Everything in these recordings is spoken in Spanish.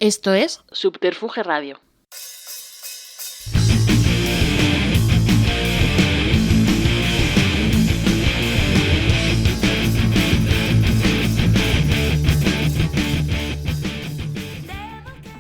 Esto es Subterfuge Radio.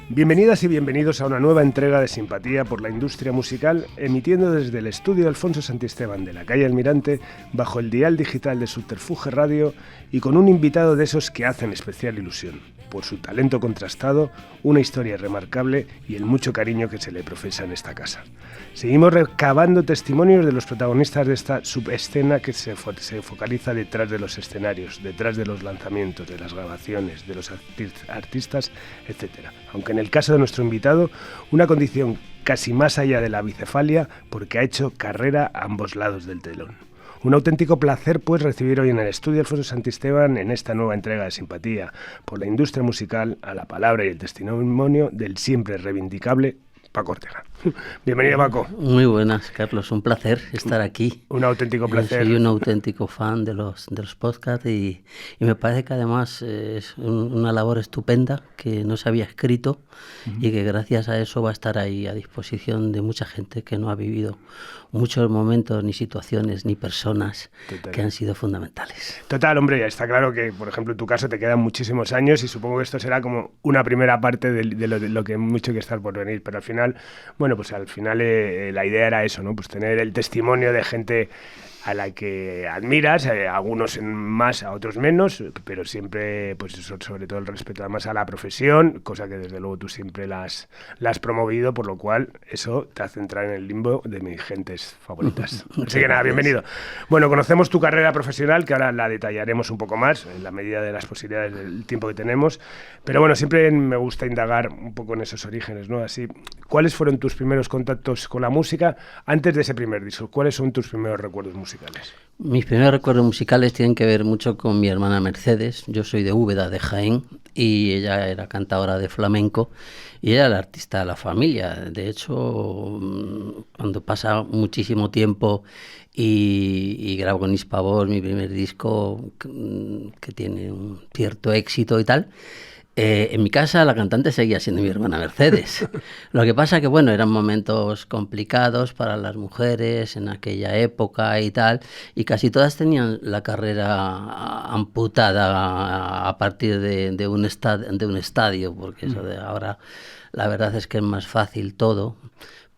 Bienvenidas y bienvenidos a una nueva entrega de Simpatía por la Industria Musical, emitiendo desde el estudio Alfonso Santisteban de la calle Almirante, bajo el dial digital de Subterfuge Radio y con un invitado de esos que hacen especial ilusión, por su talento contrastado, una historia remarcable y el mucho cariño que se le profesa en esta casa. Seguimos recabando testimonios de los protagonistas de esta subescena que se focaliza detrás de los escenarios, detrás de los lanzamientos, de las grabaciones, de los artistas, etc. Aunque en el caso de nuestro invitado, una condición casi más allá de la bicefalia, porque ha hecho carrera a ambos lados del telón. Un auténtico placer, pues, recibir hoy en el estudio Alfonso Santisteban en esta nueva entrega de Simpatía por la Industria Musical, a la palabra y el testimonio del siempre reivindicable Paco Ortega. Bienvenido, Paco. Muy buenas, Carlos. Un placer estar aquí. Un auténtico placer. Soy un auténtico fan de los podcasts y me parece que además es una labor estupenda que no se había escrito y que gracias a eso va a estar ahí a disposición de mucha gente que no ha vivido muchos momentos, ni situaciones, ni personas que han sido fundamentales. Total, hombre, ya está claro que, por ejemplo, en tu caso te quedan muchísimos años y supongo que esto será como una primera parte de lo que mucho que estar por venir, pero al final, bueno, pues al final la idea era eso, ¿no? Pues tener el testimonio de gente a la que admiras, algunos más, a otros menos, pero siempre, pues sobre todo el respeto además a la profesión, cosa que desde luego tú siempre la has promovido, por lo cual eso te hace entrar en el limbo de mis gentes favoritas. Así que nada, bienvenido. Bueno, conocemos tu carrera profesional, que ahora la detallaremos un poco más, en la medida de las posibilidades del tiempo que tenemos, pero bueno, siempre me gusta indagar un poco en esos orígenes, ¿no? Así, ¿cuáles fueron tus primeros contactos con la música antes de ese primer disco? ¿Cuáles son tus primeros recuerdos musicales? Mis primeros recuerdos musicales tienen que ver mucho con mi hermana Mercedes. Yo soy de Úbeda, de Jaén, y ella era cantadora de flamenco y era la artista de la familia. De hecho, cuando pasa muchísimo tiempo y grabo con Hispavor mi primer disco, que tiene un cierto éxito y tal, en mi casa la cantante seguía siendo mi hermana Mercedes. Lo que pasa que, bueno, eran momentos complicados para las mujeres en aquella época y tal, y casi todas tenían la carrera amputada a partir de un estadio, porque eso de ahora la verdad es que es más fácil todo.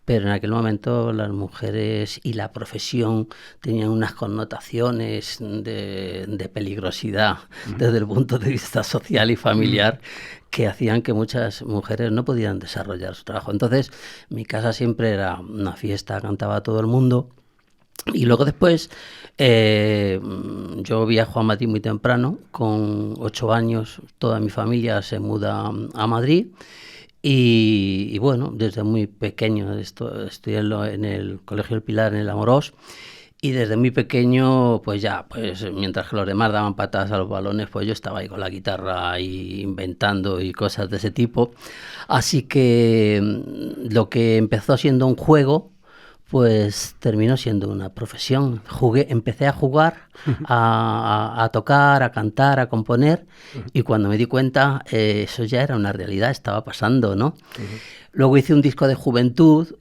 Pero en aquel momento las mujeres y la profesión tenían unas connotaciones de peligrosidad desde el punto de vista social y familiar que hacían que muchas mujeres no podían desarrollar su trabajo. Entonces, mi casa siempre era una fiesta, cantaba todo el mundo. Y luego después, yo viajo a Madrid muy temprano, con 8 años toda mi familia se muda a Madrid. Y bueno, desde muy pequeño estudié en el Colegio del Pilar, en el Amorós, y desde muy pequeño, pues mientras que los demás daban patadas a los balones, pues yo estaba ahí con la guitarra y inventando y cosas de ese tipo. Así que lo que empezó siendo un juego, pues terminó siendo una profesión. Empecé a jugar, a tocar, a cantar, a componer, y cuando me di cuenta, eso ya era una realidad, estaba pasando, ¿no? Luego hice un disco de juventud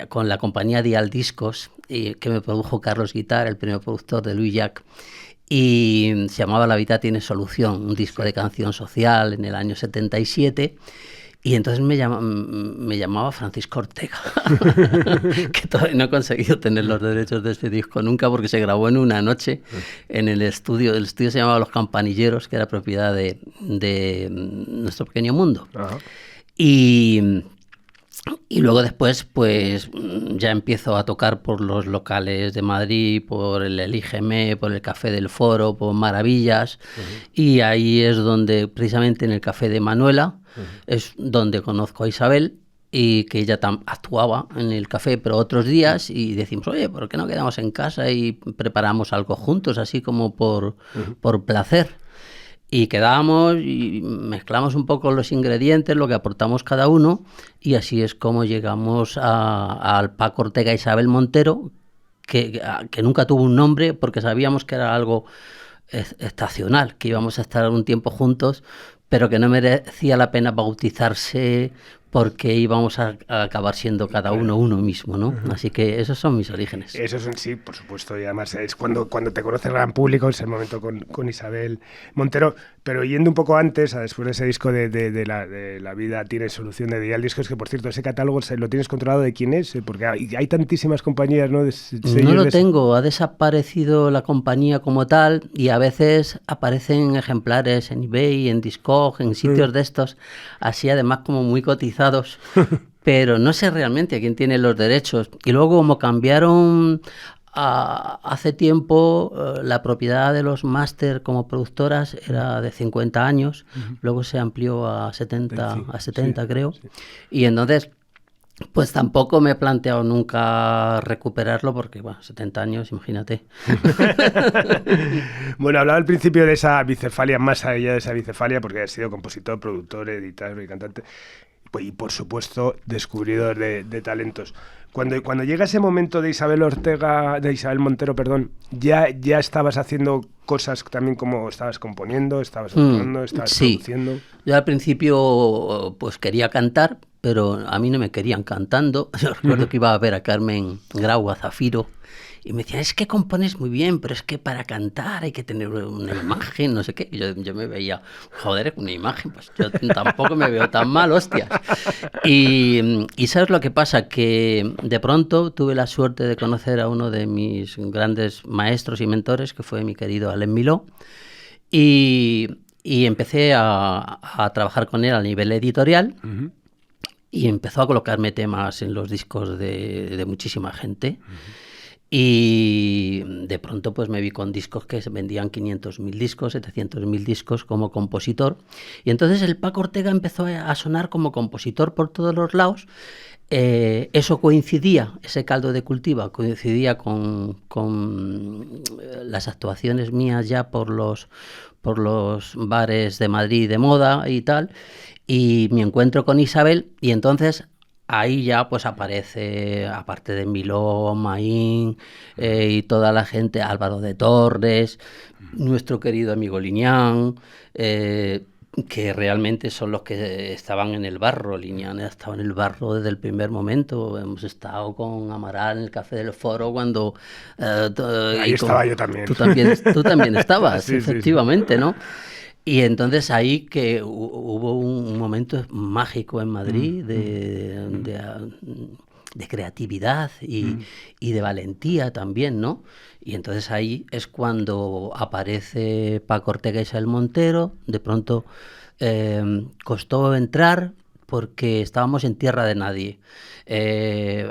con la compañía Dial Discos, que me produjo Carlos Guitar, el primer productor de Luis Llach, y se llamaba La vida tiene solución, un disco de canción social en el año 77. Y entonces me llamaba Francisco Ortega, que todavía no he conseguido tener los derechos de este disco nunca, porque se grabó en una noche en el estudio. El estudio se llamaba Los Campanilleros, que era propiedad de Nuestro Pequeño Mundo. Uh-huh. Y luego después, pues ya empiezo a tocar por los locales de Madrid, por el Elígeme, por el Café del Foro, por Maravillas. Uh-huh. Y ahí es donde, precisamente en el Café de Manuela, es donde conozco a Isabel, y que ella actuaba en el café, pero otros días, y decimos, oye, ¿por qué no quedamos en casa y preparamos algo juntos, así como por placer? Y quedábamos y mezclamos un poco los ingredientes, lo que aportamos cada uno, y así es como llegamos al Paco Ortega Isabel Montero, que nunca tuvo un nombre, porque sabíamos que era algo estacional, que íbamos a estar un tiempo juntos, pero que no merecía la pena bautizarse porque íbamos a acabar siendo cada uno mismo, ¿no? Así que esos son mis orígenes. Esos son, sí, por supuesto, y además es cuando te conoce el gran público, es el momento con Isabel Montero, pero yendo un poco antes, después de ese disco de la vida tiene solución de Dial Discos, que por cierto, ese catálogo lo tienes controlado de quién es, porque hay tantísimas compañías, ¿no? No lo tengo, ha desaparecido la compañía como tal y a veces aparecen ejemplares en eBay, en Discog, en sitios de estos, así además como muy cotizados. Pero no sé realmente quién tiene los derechos. Y luego, como cambiaron hace tiempo, la propiedad de los máster como productoras era de 50 años, luego se amplió a 70, sí, creo. Sí. Y entonces, pues tampoco me he planteado nunca recuperarlo porque, bueno, 70 años, imagínate. Bueno, hablaba al principio de esa bicefalia, más allá de esa bicefalia, porque has sido compositor, productor, editor y cantante. Y por supuesto descubridor de talentos. Cuando llega ese momento de Isabel Montero, ya estabas haciendo cosas también, como estabas componiendo, estabas actuando, estabas produciendo. Yo al principio pues quería cantar, pero a mí no me querían cantando. Yo recuerdo que iba a ver a Carmen Grau, a Zafiro, y me decían, es que compones muy bien, pero es que para cantar hay que tener una imagen, no sé qué. Y yo me veía, joder, una imagen, pues yo tampoco me veo tan mal, hostias. Y ¿sabes lo que pasa? Que de pronto tuve la suerte de conocer a uno de mis grandes maestros y mentores, que fue mi querido Alain Miló, y empecé a trabajar con él a nivel editorial. Uh-huh. Y empezó a colocarme temas en los discos de muchísima gente. Uh-huh. Y de pronto pues me vi con discos que se vendían 500.000 discos, 700.000 discos como compositor. Y entonces el Paco Ortega empezó a sonar como compositor por todos los lados. Eso coincidía, ese caldo de cultivo coincidía con las actuaciones mías ya por los bares de Madrid de moda y tal. Y mi encuentro con Isabel, y entonces ahí ya pues aparece, aparte de Miló, Maín y toda la gente, Álvaro de Torres, nuestro querido amigo Liñán, que realmente son los que estaban en el barro. Liñán estaba en el barro desde el primer momento. Hemos estado con Amaral en el Café del Foro cuando... ahí estaba yo también. Tú también estabas, sí, efectivamente, sí. ¿No? Y entonces ahí que hubo un momento mágico en Madrid de creatividad y de valentía también, ¿no? Y entonces ahí es cuando aparece Paco Ortega y Isabel Montero. De pronto costó entrar porque estábamos en tierra de nadie.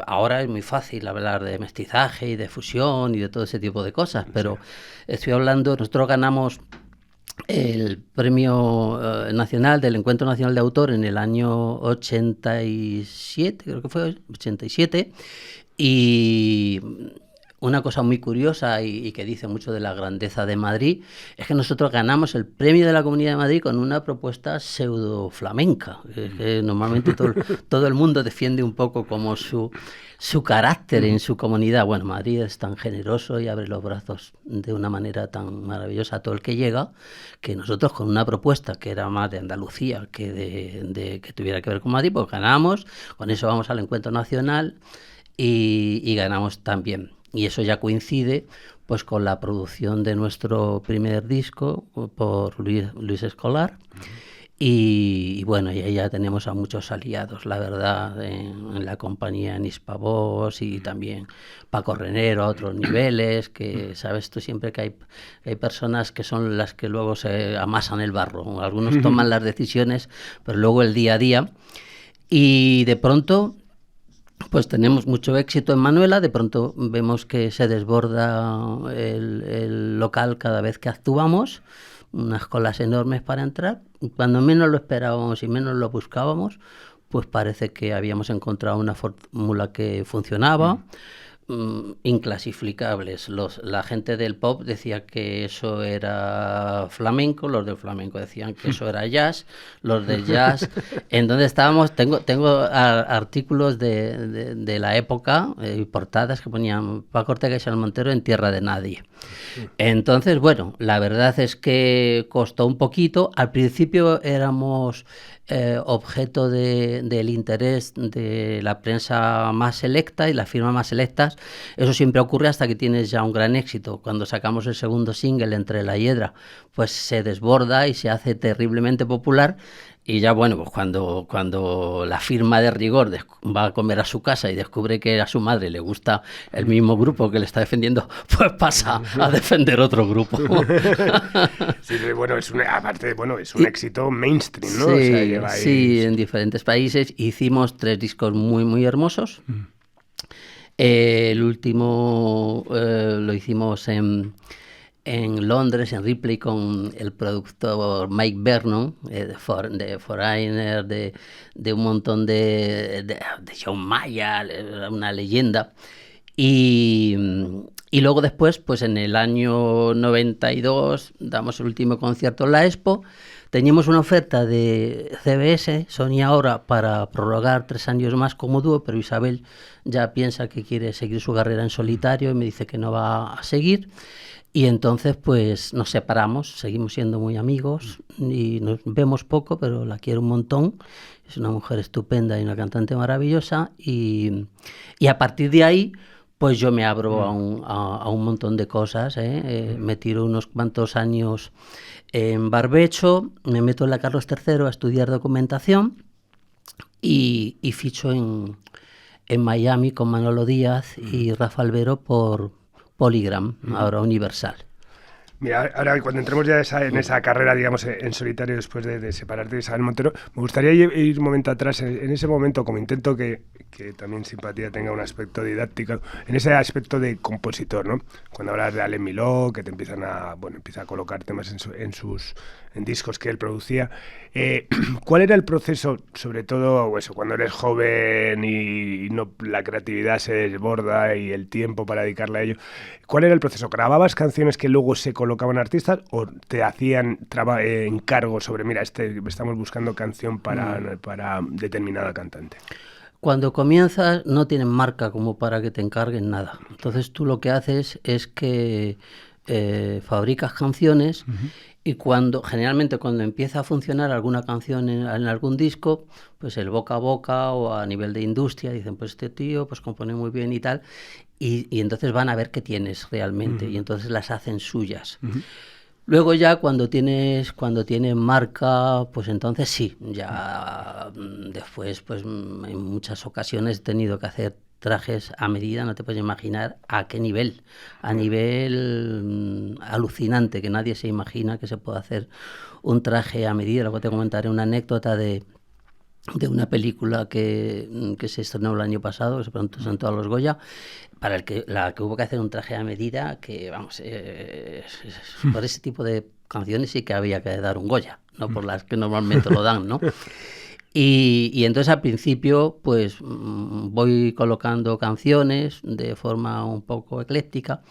Ahora es muy fácil hablar de mestizaje y de fusión y de todo ese tipo de cosas, pero estoy hablando, nosotros ganamos el Premio Nacional del Encuentro Nacional de Autor en el año 87, creo que fue 87, y una cosa muy curiosa y que dice mucho de la grandeza de Madrid es que nosotros ganamos el premio de la Comunidad de Madrid con una propuesta pseudo flamenca, que normalmente todo el mundo defiende un poco como su carácter en su comunidad. Bueno, Madrid es tan generoso y abre los brazos de una manera tan maravillosa a todo el que llega, que nosotros con una propuesta que era más de Andalucía que de que tuviera que ver con Madrid, pues ganamos, con eso vamos al Encuentro Nacional y ganamos también. Y eso ya coincide pues con la producción de nuestro primer disco por Luis Escolar. Y bueno, y ahí ya tenemos a muchos aliados, la verdad, en la compañía, en Hispavox y también Paco Renero a otros niveles, que sabes tú siempre que hay personas que son las que luego se amasan el barro. Algunos toman las decisiones, pero luego el día a día. Y de pronto pues tenemos mucho éxito en Manuela, de pronto vemos que se desborda el local cada vez que actuamos, unas colas enormes para entrar. Cuando menos lo esperábamos y menos lo buscábamos, pues parece que habíamos encontrado una fórmula que funcionaba. inclasificables. La gente del pop decía que eso era flamenco, los del flamenco decían que eso era jazz, los del jazz. Entonces estábamos, tengo artículos de la época y portadas que ponían Paco Ortega y Isabel Montero en tierra de nadie. Entonces, bueno, la verdad es que costó un poquito. Al principio éramos objeto del interés de la prensa más selecta y las firmas más selectas. Eso siempre ocurre hasta que tienes ya un gran éxito. Cuando sacamos el segundo single, Entre la hiedra, pues se desborda y se hace terriblemente popular. Y ya, bueno, pues cuando la firma de rigor va a comer a su casa y descubre que a su madre le gusta el mismo grupo que le está defendiendo, pues pasa a defender otro grupo. Sí, bueno, aparte, bueno, es un éxito mainstream, ¿no? Sí, o sea, lleva ahí... sí, en diferentes países. Hicimos 3 discos muy, muy hermosos. El último lo hicimos en Londres, en Ripley, con el productor Mike Vernon, de Foreigner, de un montón de John Mayer, una leyenda. Y luego después, pues en el año 92, damos el último concierto en la Expo. Teníamos una oferta de CBS, Sony ahora, para prorrogar 3 años más como dúo, pero Isabel ya piensa que quiere seguir su carrera en solitario y me dice que no va a seguir. Y entonces pues nos separamos, seguimos siendo muy amigos y nos vemos poco, pero la quiero un montón. Es una mujer estupenda y una cantante maravillosa. Y a partir de ahí pues yo me abro a un montón de cosas. Me tiro unos cuantos años en barbecho, me meto en la Carlos III a estudiar documentación y ficho en Miami con Manolo Díaz y Rafa Albero por Polygram, ahora Universal. Mira, ahora cuando entremos ya en esa carrera, digamos, en solitario después de separarte de Isabel Montero, me gustaría ir un momento atrás, en ese momento, como intento que también Simpatía tenga un aspecto didáctico, en ese aspecto de compositor, ¿no? Cuando hablas de Alain Miló, que te empieza a colocar temas en discos que él producía, ¿cuál era el proceso, sobre todo eso, cuando eres joven y no, la creatividad se desborda y el tiempo para dedicarle a ello? ¿Cuál era el proceso? ¿Grababas canciones que luego se colocaban artistas o te hacían encargos sobre, mira, estamos buscando canción para determinada cantante? Cuando comienzas no tienen marca como para que te encarguen nada. Entonces tú lo que haces es que fabricas canciones y generalmente cuando empieza a funcionar alguna canción en algún disco, pues el boca a boca o a nivel de industria dicen, pues este tío pues compone muy bien y tal, y entonces van a ver qué tienes realmente y entonces las hacen suyas. Luego ya cuando tienes marca, pues entonces sí, ya después pues en muchas ocasiones he tenido que hacer trajes a medida, no te puedes imaginar a qué nivel, a nivel alucinante, que nadie se imagina que se puede hacer un traje a medida. Luego te comentaré una anécdota de una película que se estrenó el año pasado, que se presentó a los Goya, para la que hubo que hacer un traje a medida, que vamos, por ese tipo de canciones sí que había que dar un Goya, no por las que normalmente lo dan, ¿no? Y entonces al principio pues voy colocando canciones de forma un poco ecléctica.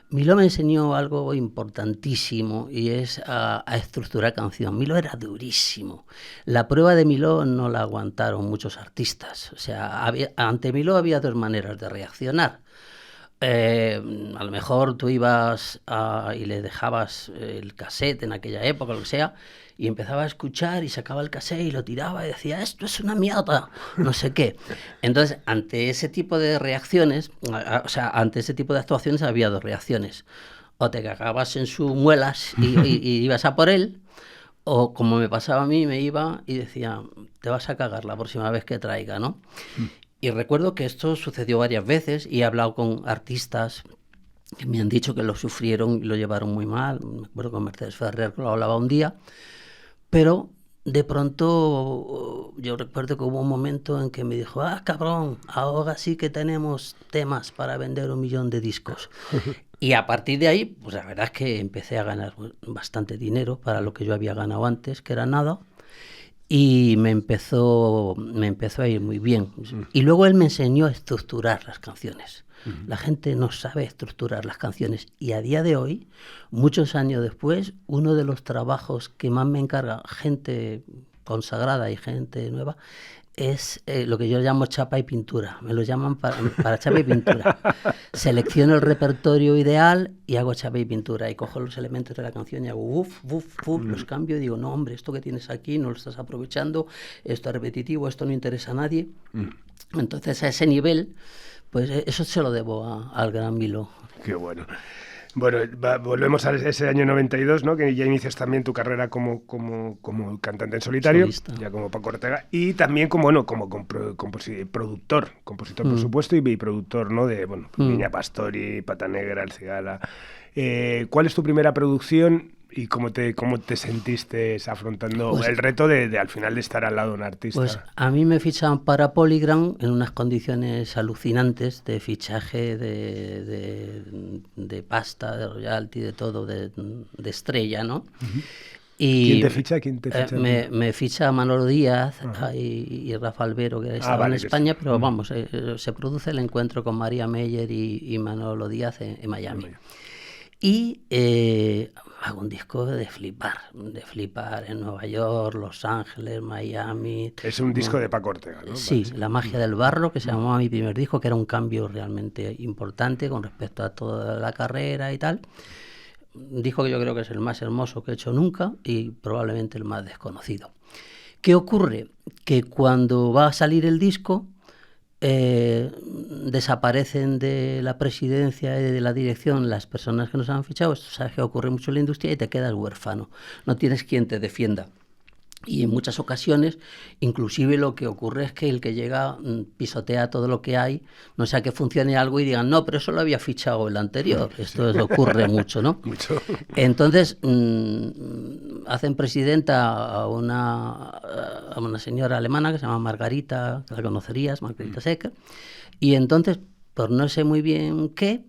Miló me enseñó algo importantísimo y es a estructurar canción. Miló era durísimo. La prueba de Miló no la aguantaron muchos artistas. O sea, ante Miló había 2 maneras de reaccionar. A lo mejor tú ibas y le dejabas el cassette en aquella época, lo que sea, y empezaba a escuchar y sacaba el cassette y lo tiraba y decía, esto es una mierda, no sé qué. Entonces, ante ese tipo de reacciones, ante ese tipo de actuaciones había 2 reacciones. O te cagabas en sus muelas y ibas a por él, o como me pasaba a mí, me iba y decía, te vas a cagar la próxima vez que traiga, ¿no? Y recuerdo que esto sucedió varias veces y he hablado con artistas que me han dicho que lo sufrieron y lo llevaron muy mal. Me acuerdo con Mercedes Ferrer, que lo hablaba un día, pero de pronto yo recuerdo que hubo un momento en que me dijo, cabrón, ahora sí que tenemos temas para vender 1 millón de discos. Y a partir de ahí, pues la verdad es que empecé a ganar bastante dinero para lo que yo había ganado antes, que era nada. Y me empezó a ir muy bien. Y luego él me enseñó a estructurar las canciones. La gente no sabe estructurar las canciones. Y a día de hoy, muchos años después, uno de los trabajos que más me encarga gente consagrada y gente nueva es lo que yo llamo chapa y pintura. Me lo llaman para chapa y pintura. Selecciono el repertorio ideal y hago chapa y pintura. Y cojo los elementos de la canción y hago los cambio y digo, no, hombre, esto que tienes aquí no lo estás aprovechando, esto es repetitivo, esto no interesa a nadie. Entonces, a ese nivel, pues eso se lo debo al gran Milo. Qué bueno. Bueno, volvemos a ese año 92, ¿no? Que ya inicias también tu carrera como cantante en solitario, solista. Ya como Paco Ortega, y también como productor, compositor por supuesto, y productor, ¿no? De Niña Pastori, Pata Negra, El Cigala. ¿Cuál es tu primera producción y cómo te sentiste afrontando el reto de al final de estar al lado de un artista? Pues a mí me fichan para Polygram en unas condiciones alucinantes de fichaje, de pasta, de royalty, de todo, de estrella, ¿no? Y ¿Quién te ficha? Me ficha Manolo Díaz y Rafa Albero, que estaba en España, pero vamos, se produce el encuentro con María Meyer y Manolo Díaz en Miami. Y hago un disco de flipar en Nueva York, Los Ángeles, Miami. Es un disco de Paco Ortega, ¿no? Sí, La magia del barro, que se llamaba mi primer disco, que era un cambio realmente importante con respecto a toda la carrera y tal. Un disco que yo creo que es el más hermoso que he hecho nunca y probablemente el más desconocido. ¿Qué ocurre? Que cuando va a salir el disco, desaparecen de la presidencia y de la dirección las personas que nos han fichado. Esto sabes que ocurre mucho en la industria y te quedas huérfano, no tienes quien te defienda. Y en muchas ocasiones, inclusive lo que ocurre es que el que llega pisotea todo lo que hay, no sea que funcione algo y digan, no, pero eso lo había fichado el anterior. Esto ocurre mucho, ¿no? Mucho. Entonces, hacen presidenta a una señora alemana que se llama Margarita, que la conocerías, Margarita Secker, y entonces, por no sé muy bien qué,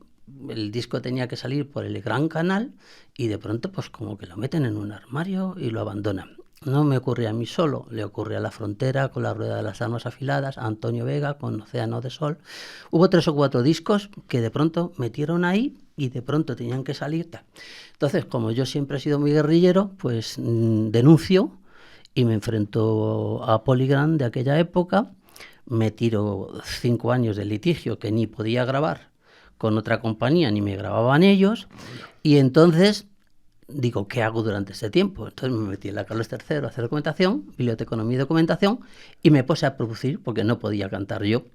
el disco tenía que salir por el Gran Canal y de pronto pues como que lo meten en un armario y lo abandonan. No me ocurre a mí solo, le ocurre a La Frontera con La Rueda de las Armas Afiladas, a Antonio Vega con Océano de Sol. Hubo 3 o 4 discos que de pronto metieron ahí y de pronto tenían que salir. Entonces, como yo siempre he sido muy guerrillero, pues denuncio y me enfrento a Polygram de aquella época. Me tiro 5 años de litigio que ni podía grabar con otra compañía, ni me grababan ellos. Y entonces digo, ¿qué hago durante este tiempo? Entonces me metí en la Carlos III a hacer documentación, biblioteconomía y documentación, y me puse a producir porque no podía cantar yo.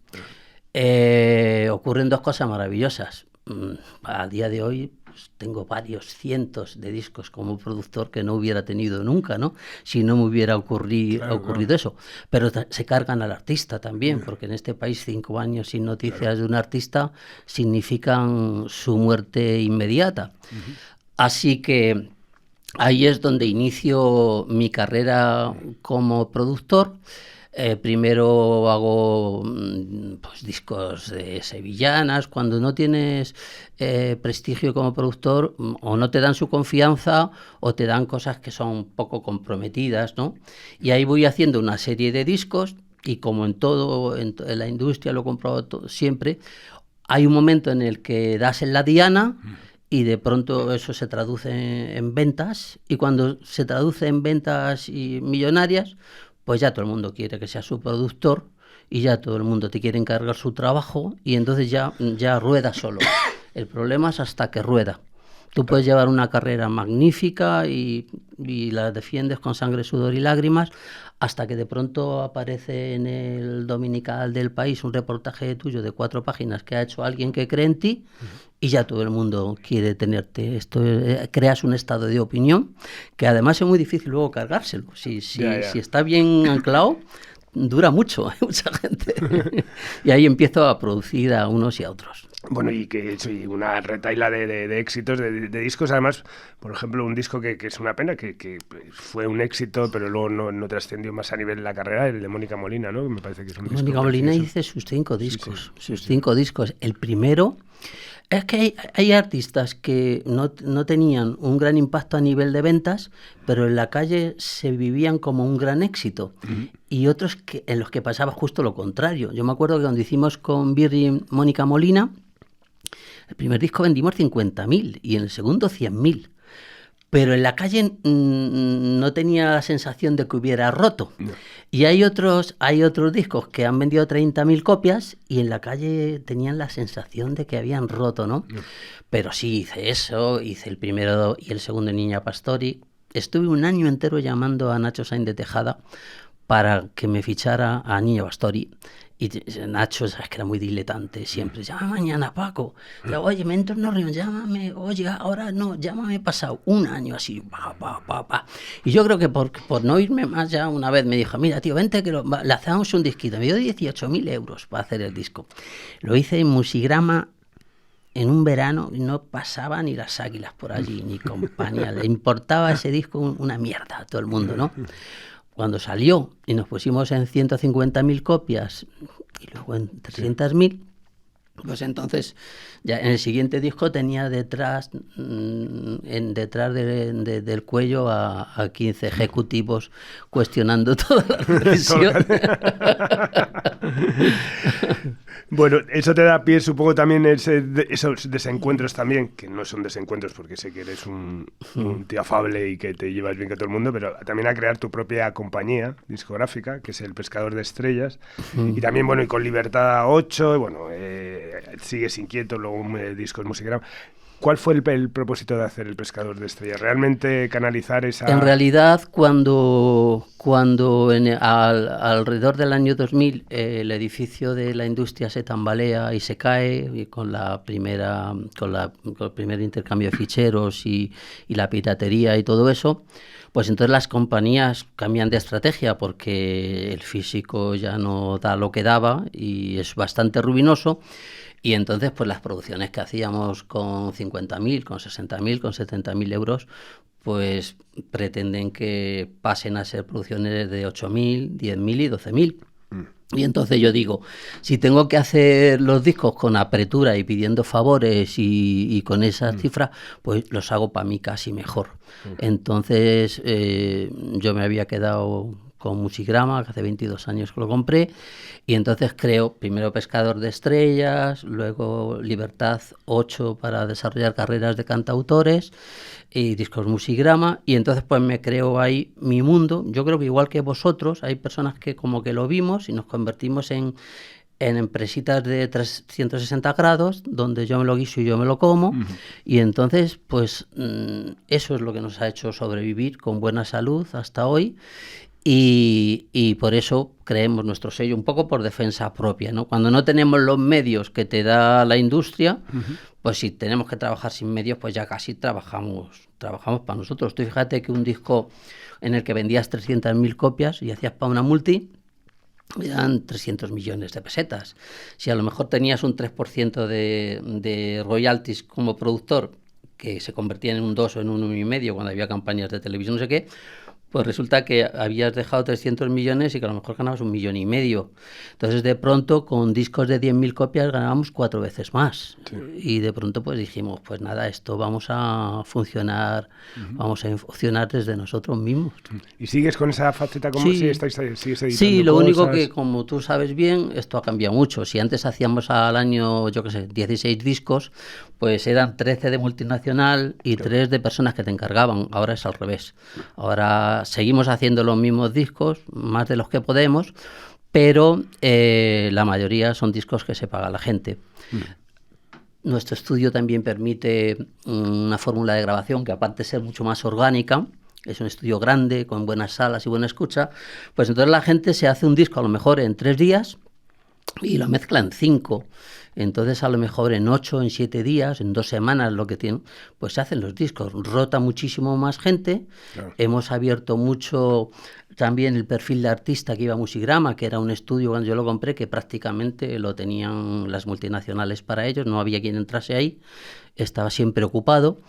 Ocurren 2 cosas maravillosas. A día de hoy pues, tengo varios cientos de discos como productor que no hubiera tenido nunca, ¿no? Si no me hubiera ocurrido eso. Pero se cargan al artista también, porque en este país 5 años sin noticias de un artista significan su muerte inmediata. Así que ahí es donde inicio mi carrera como productor. Primero hago pues, discos de sevillanas. Cuando no tienes prestigio como productor, o no te dan su confianza o te dan cosas que son poco comprometidas, ¿no? Y ahí voy haciendo una serie de discos y como en todo, en la industria lo he comprobado siempre, hay un momento en el que das en la diana y de pronto eso se traduce en ventas, y cuando se traduce en ventas y millonarias, pues ya todo el mundo quiere que sea su productor y ya todo el mundo te quiere encargar su trabajo y entonces ya rueda solo. El problema es hasta que rueda. Tú puedes llevar una carrera magnífica y la defiendes con sangre, sudor y lágrimas hasta que de pronto aparece en el Dominical del País un reportaje tuyo de 4 páginas que ha hecho alguien que cree en ti y ya todo el mundo quiere tenerte. Esto creas un estado de opinión que además es muy difícil luego cargárselo. Si está bien anclado, dura mucho, mucha gente. Y ahí empiezo a producir a unos y a otros. Bueno, y que he hecho una retaila de éxitos, de discos, además, por ejemplo, un disco que es una pena, que fue un éxito, pero luego no trascendió más a nivel de la carrera, el de Mónica Molina, ¿no? Me parece que es un disco Mónica Molina hizo sus 5 discos, sus 5 discos. El primero, es que hay artistas que no tenían un gran impacto a nivel de ventas, pero en la calle se vivían como un gran éxito. Y otros en los que pasaba justo lo contrario. Yo me acuerdo que cuando hicimos con Birri Mónica Molina, El primer disco vendimos 50.000 y en el segundo 100.000. Pero en la calle no tenía la sensación de que hubiera roto. No. Y hay otros discos que han vendido 30.000 copias y en la calle tenían la sensación de que habían roto, ¿no? No. Pero sí, hice eso, hice el primero y el segundo Niña Pastori. Estuve un año entero llamando a Nacho Sainz de Tejada para que me fichara a Niña Pastori. Y Nacho, sabes que era muy diletante, siempre, llama mañana, Paco. Pero, oye, me entro en una reunión, llámame, oye, ahora no, llámame pasado. Un año así, pa. Y yo creo que por no irme más, ya una vez me dijo, mira, tío, vente que le hacemos un disquito. Me dio 18.000 euros para hacer el disco. Lo hice en Musigrama en un verano y no pasaba ni las águilas por allí, ni compañía. Le importaba ese disco una mierda a todo el mundo, ¿no? Cuando salió y nos pusimos en 150.000 copias y luego en 300.000, pues entonces ya en el siguiente disco tenía detrás del cuello a 15 ejecutivos cuestionando toda la decisión. Bueno, eso te da pie, supongo, también esos desencuentros también, que no son desencuentros porque sé que eres un tío afable y que te llevas bien con todo el mundo, pero también a crear tu propia compañía discográfica, que es El Pescador de Estrellas, y también, bueno, y con Libertad 8, y bueno, Sigues Inquieto, luego discos Musigrama. ¿Cuál fue el propósito de hacer El Pescador de Estrellas? ¿Realmente canalizar esa...? En realidad, cuando alrededor del año 2000 el edificio de la industria se tambalea y se cae, y con el primer intercambio de ficheros y la piratería y todo eso, pues entonces las compañías cambian de estrategia porque el físico ya no da lo que daba y es bastante ruinoso. Y entonces, pues las producciones que hacíamos con 50.000, con 60.000, con 70.000 euros, pues pretenden que pasen a ser producciones de 8.000, 10.000 y 12.000. Y entonces yo digo, si tengo que hacer los discos con apretura y pidiendo favores y con esas cifras, pues los hago para mí casi mejor. Entonces yo me había quedado con Musigrama, que hace 22 años que lo compré, y entonces creo primero Pescador de Estrellas, luego Libertad 8 para desarrollar carreras de cantautores y discos Musigrama, y entonces pues me creo ahí mi mundo. Yo creo que igual que vosotros, hay personas que como que lo vimos y nos convertimos en empresitas de 360 grados, donde yo me lo guiso y yo me lo como, y entonces pues eso es lo que nos ha hecho sobrevivir con buena salud hasta hoy. Y por eso creemos nuestro sello, un poco por defensa propia, ¿no? Cuando no tenemos los medios que te da la industria, pues si tenemos que trabajar sin medios, pues ya casi trabajamos para nosotros. Tú fíjate que un disco en el que vendías 300.000 copias y hacías para una multi, eran 300 millones de pesetas. Si a lo mejor tenías un 3% de royalties como productor, que se convertían en un 2 o en un 1,5 cuando había campañas de televisión, no sé qué, pues resulta que habías dejado 300 millones y que a lo mejor ganabas 1,5 millones. Entonces, de pronto, con discos de 10.000 copias ganábamos 4 veces más. Sí. Y de pronto, pues dijimos, pues nada, esto vamos a funcionar desde nosotros mismos. ¿Y sigues con esa faceta como si sigues editando? Sí, lo único que, como tú sabes bien, esto ha cambiado mucho. Si antes hacíamos al año, 16 discos, pues eran 13 de multinacional y 3 de personas que te encargaban. Ahora es al revés. Ahora seguimos haciendo los mismos discos, más de los que podemos, pero la mayoría son discos que se paga la gente. Nuestro estudio también permite una fórmula de grabación que, aparte de ser mucho más orgánica, es un estudio grande, con buenas salas y buena escucha, pues entonces la gente se hace un disco a lo mejor en 3 días y lo mezcla en 5. Entonces, a lo mejor en 8, en 7 días, en 2 semanas, lo que tienen, pues se hacen los discos. Rota muchísimo más gente. Claro. Hemos abierto mucho también el perfil de artista que iba a Musigrama, que era un estudio cuando yo lo compré, que prácticamente lo tenían las multinacionales para ellos, no había quien entrase ahí, estaba siempre ocupado.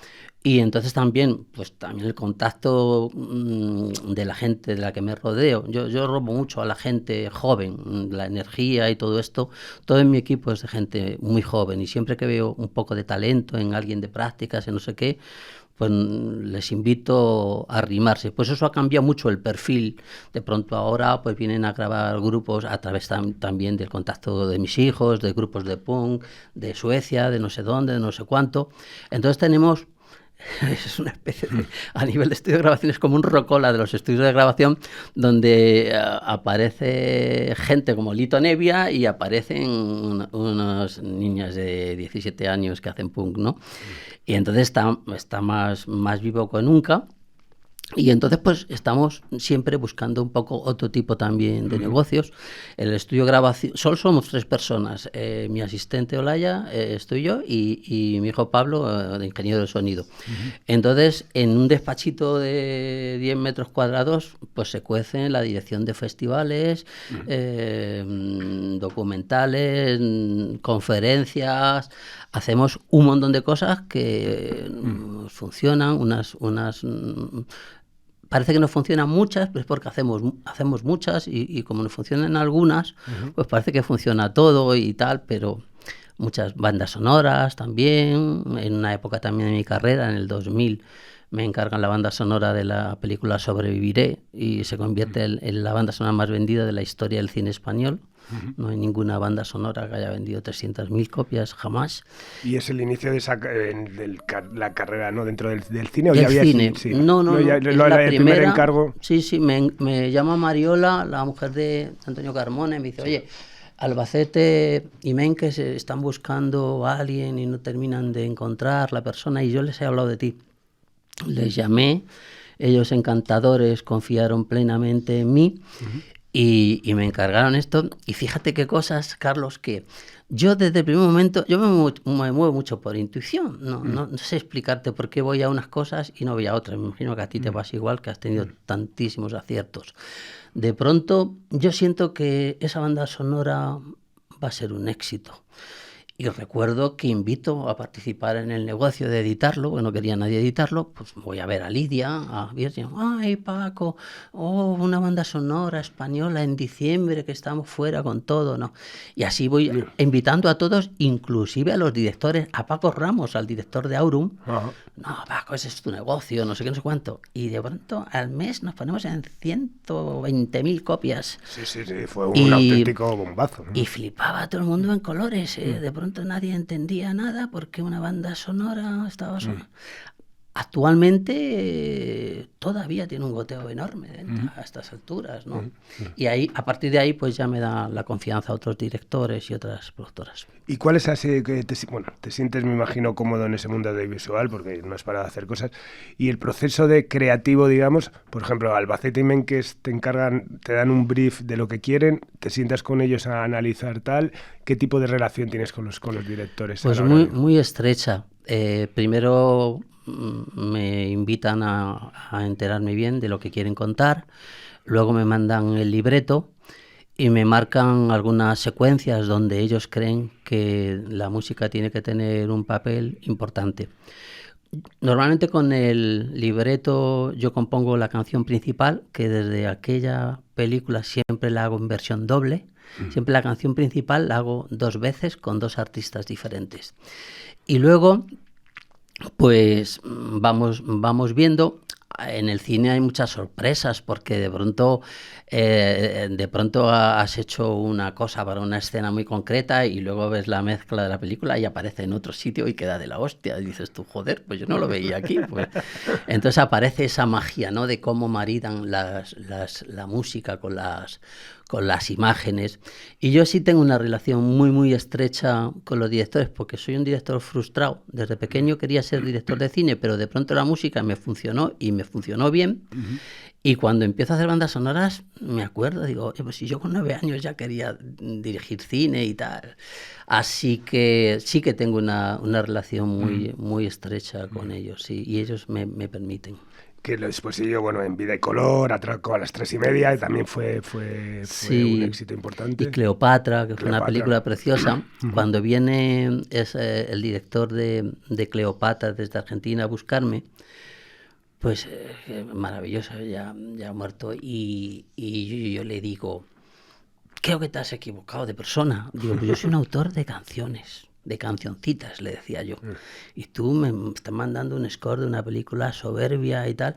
Y entonces también el contacto de la gente de la que me rodeo. Yo robo mucho a la gente joven, la energía y todo esto. Todo en mi equipo es de gente muy joven y siempre que veo un poco de talento en alguien de prácticas, en no sé qué, pues les invito a arrimarse. Pues eso ha cambiado mucho el perfil. De pronto ahora pues vienen a grabar grupos a través también del contacto de mis hijos, de grupos de punk, de Suecia, de no sé dónde, de no sé cuánto. Entonces tenemos... Es una especie de, a nivel de estudio de grabación, es como un rocola de los estudios de grabación donde aparece gente como Lito Nevia y aparecen unas niñas de 17 años que hacen punk, ¿no? Y entonces está más vivo que nunca. Y entonces pues estamos siempre buscando un poco otro tipo también de negocios. En el estudio de grabación, solo somos 3 personas, mi asistente Olaya, estoy yo y mi hijo Pablo, de ingeniero de sonido. Entonces en un despachito de 10 metros cuadrados pues se cuecen la dirección de festivales, documentales, conferencias, hacemos un montón de cosas que funcionan, unas parece que nos funcionan muchas, pero es porque hacemos muchas y como nos funcionan algunas, pues parece que funciona todo y tal, pero muchas bandas sonoras también. En una época también de mi carrera, en el 2000, me encargan la banda sonora de la película Sobreviviré y se convierte en la banda sonora más vendida de la historia del cine español. No hay ninguna banda sonora que haya vendido 300.000 copias jamás. ¿Y es el inicio de la carrera, ¿no? Dentro del cine? ¿O del ya había cine. Sí, no, ya, es la el primera. primer encargo. Sí, me llama Mariola, la mujer de Antonio Carmona, y me dice, oye, Albacete y Mencques están buscando a alguien y no terminan de encontrar la persona, y yo les he hablado de ti. Les llamé, ellos encantadores, confiaron plenamente en mí. Y me encargaron esto, y fíjate qué cosas, Carlos, que yo desde el primer momento, yo me muevo mucho por intuición, no sé explicarte por qué voy a unas cosas y no voy a otras. Me imagino que a ti te pasa igual, que has tenido tantísimos aciertos. De pronto yo siento que esa banda sonora va a ser un éxito. Y recuerdo que invito a participar en el negocio de editarlo, porque no quería nadie editarlo, pues voy a ver a Lidia, a Virgin, ¡ay, Paco! ¡Oh, una banda sonora española en diciembre que estamos fuera con todo! ¿No? Y así voy invitando a todos, inclusive a los directores, a Paco Ramos, al director de Aurum. No, Paco, ese es tu negocio, no sé qué, no sé cuánto. Y de pronto al mes nos ponemos en 120.000 copias. Sí, fue un auténtico bombazo, ¿no? Y flipaba todo el mundo en colores, de pronto nadie entendía nada porque una banda sonora estaba sonando. Actualmente todavía tiene un goteo enorme a estas alturas, ¿no? Y ahí, a partir de ahí, pues ya me da la confianza a otros directores y otras productoras. ¿Y cuál es así que te sientes, me imagino, cómodo en ese mundo audiovisual, porque no has parado de hacer cosas? Y el proceso de creativo, digamos, por ejemplo, Albacete y Mencques te dan un brief de lo que quieren, te sientas con ellos a analizar tal. ¿Qué tipo de relación tienes con los directores? Pues muy estrecha. Primero me invitan a enterarme bien de lo que quieren contar, luego me mandan el libreto y me marcan algunas secuencias donde ellos creen que la música tiene que tener un papel importante. Normalmente con el libreto yo compongo la canción principal, que desde aquella película siempre la hago en versión doble. Siempre la canción principal la hago 2 veces con 2 artistas diferentes. Y luego pues vamos viendo. En el cine hay muchas sorpresas porque de pronto has hecho una cosa para una escena muy concreta y luego ves la mezcla de la película y aparece en otro sitio y queda de la hostia. Y dices tú, joder, pues yo no lo veía aquí. Pues. Entonces aparece esa magia, ¿no? De cómo maridan la música con las imágenes. Y yo sí tengo una relación muy estrecha con los directores porque soy un director frustrado. Desde pequeño quería ser director de cine, pero de pronto la música me funcionó y me funcionó bien. Y cuando empiezo a hacer bandas sonoras, me acuerdo, digo, pues si yo con 9 años ya quería dirigir cine y tal. Así que sí que tengo una relación muy estrecha con ellos, sí, y ellos me permiten. Que después yo, bueno, en Vida y Color, Atraco a las 3:30, y también fue un éxito importante. Y Cleopatra, que fue una película preciosa. Cuando viene el director de Cleopatra desde Argentina a buscarme, pues maravilloso, ya ha muerto, y yo le digo, creo que te has equivocado de persona. Digo, pues yo soy un autor de canciones. de cancioncitas, le decía yo. Y tú me estás mandando un score de una película soberbia y tal.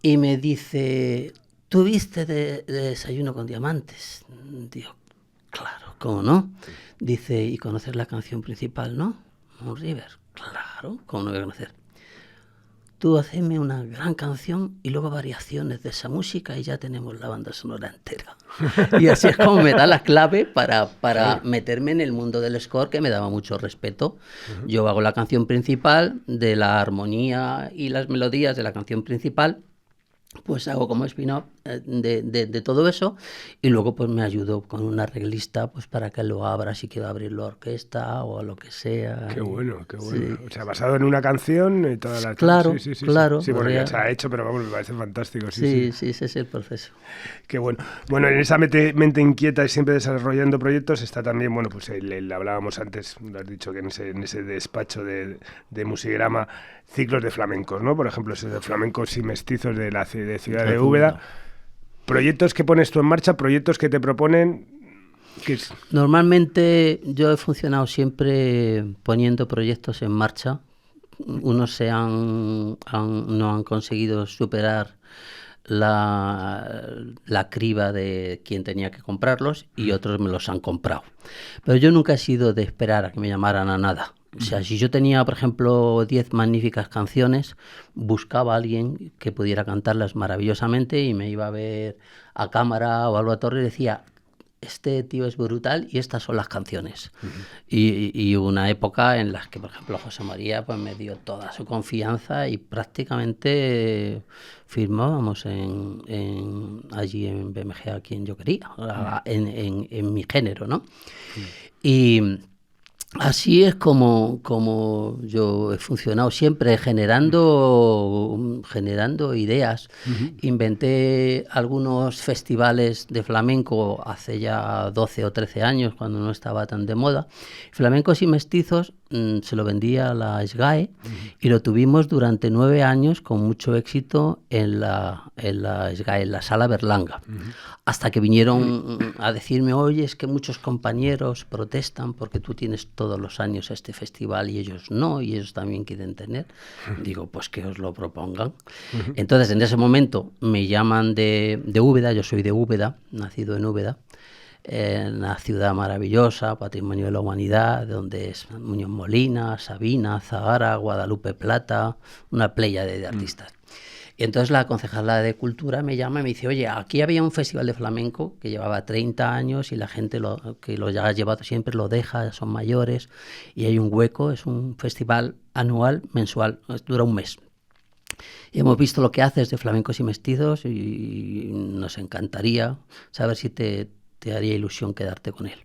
Y me dice, ¿tú viste de Desayuno con Diamantes? Digo, claro, ¿cómo no? Dice, ¿y conoces la canción principal, no? Moon River, claro, ¿cómo no voy a conocer? Tú haceme una gran canción y luego variaciones de esa música y ya tenemos la banda sonora entera. Y así es como me da la clave para meterme en el mundo del score, que me daba mucho respeto. Yo hago la canción principal, de la armonía y las melodías de la canción principal, pues hago como spin-off de todo eso, y luego pues me ayudo con un arreglista pues para que lo abra si quiero abrir la orquesta o lo que sea. Qué bueno, qué bueno. Sí. O sea, basado en una canción y todas las... Claro, sí, claro. Sí, bueno, ya se ha hecho, pero vamos, me parece fantástico. Sí, ese es el proceso. Qué bueno. Bueno, en esa mente inquieta y siempre desarrollando proyectos está también, bueno, pues hablábamos antes, lo has dicho, que en ese despacho de Musigrama, ciclos de flamencos, ¿no? Por ejemplo, esos de flamencos y mestizos de Ciudad de Úbeda. Proyectos que pones tú en marcha, proyectos que te proponen... Normalmente yo he funcionado siempre poniendo proyectos en marcha. Unos no han conseguido superar la criba de quien tenía que comprarlos, y otros me los han comprado. Pero yo nunca he sido de esperar a que me llamaran a nada. O sea, si yo tenía, por ejemplo, 10 magníficas canciones, buscaba a alguien que pudiera cantarlas maravillosamente y me iba a ver a cámara o algo a torre y decía, este tío es brutal y estas son las canciones. Y hubo una época en la que, por ejemplo, José María pues me dio toda su confianza y prácticamente firmábamos allí en BMG a quien yo quería, en mi género, ¿no? Y así es como yo he funcionado siempre, generando ideas. Inventé algunos festivales de flamenco hace ya 12 o 13 años, cuando no estaba tan de moda. Flamencos y mestizos se lo vendía a la SGAE y lo tuvimos durante 9 años con mucho éxito en la SGAE, en la Sala Berlanga. Hasta que vinieron a decirme, oye, es que muchos compañeros protestan porque tú tienes todos los años este festival y ellos no, y ellos también quieren tener. Digo, pues que os lo propongan. Entonces, en ese momento me llaman de Úbeda, yo soy de Úbeda, nacido en Úbeda, una ciudad maravillosa, patrimonio de la humanidad, donde es Muñoz Molina, Sabina, Zahara, Guadalupe Plata, una pléyade de artistas. Y entonces la concejala de Cultura me llama y me dice, oye, aquí había un festival de flamenco que llevaba 30 años y la gente que lo ha llevado siempre lo deja, son mayores, y hay un hueco, es un festival anual, mensual, dura un mes. Y hemos visto lo que haces de flamencos y mestizos y nos encantaría saber si te haría ilusión quedarte con él.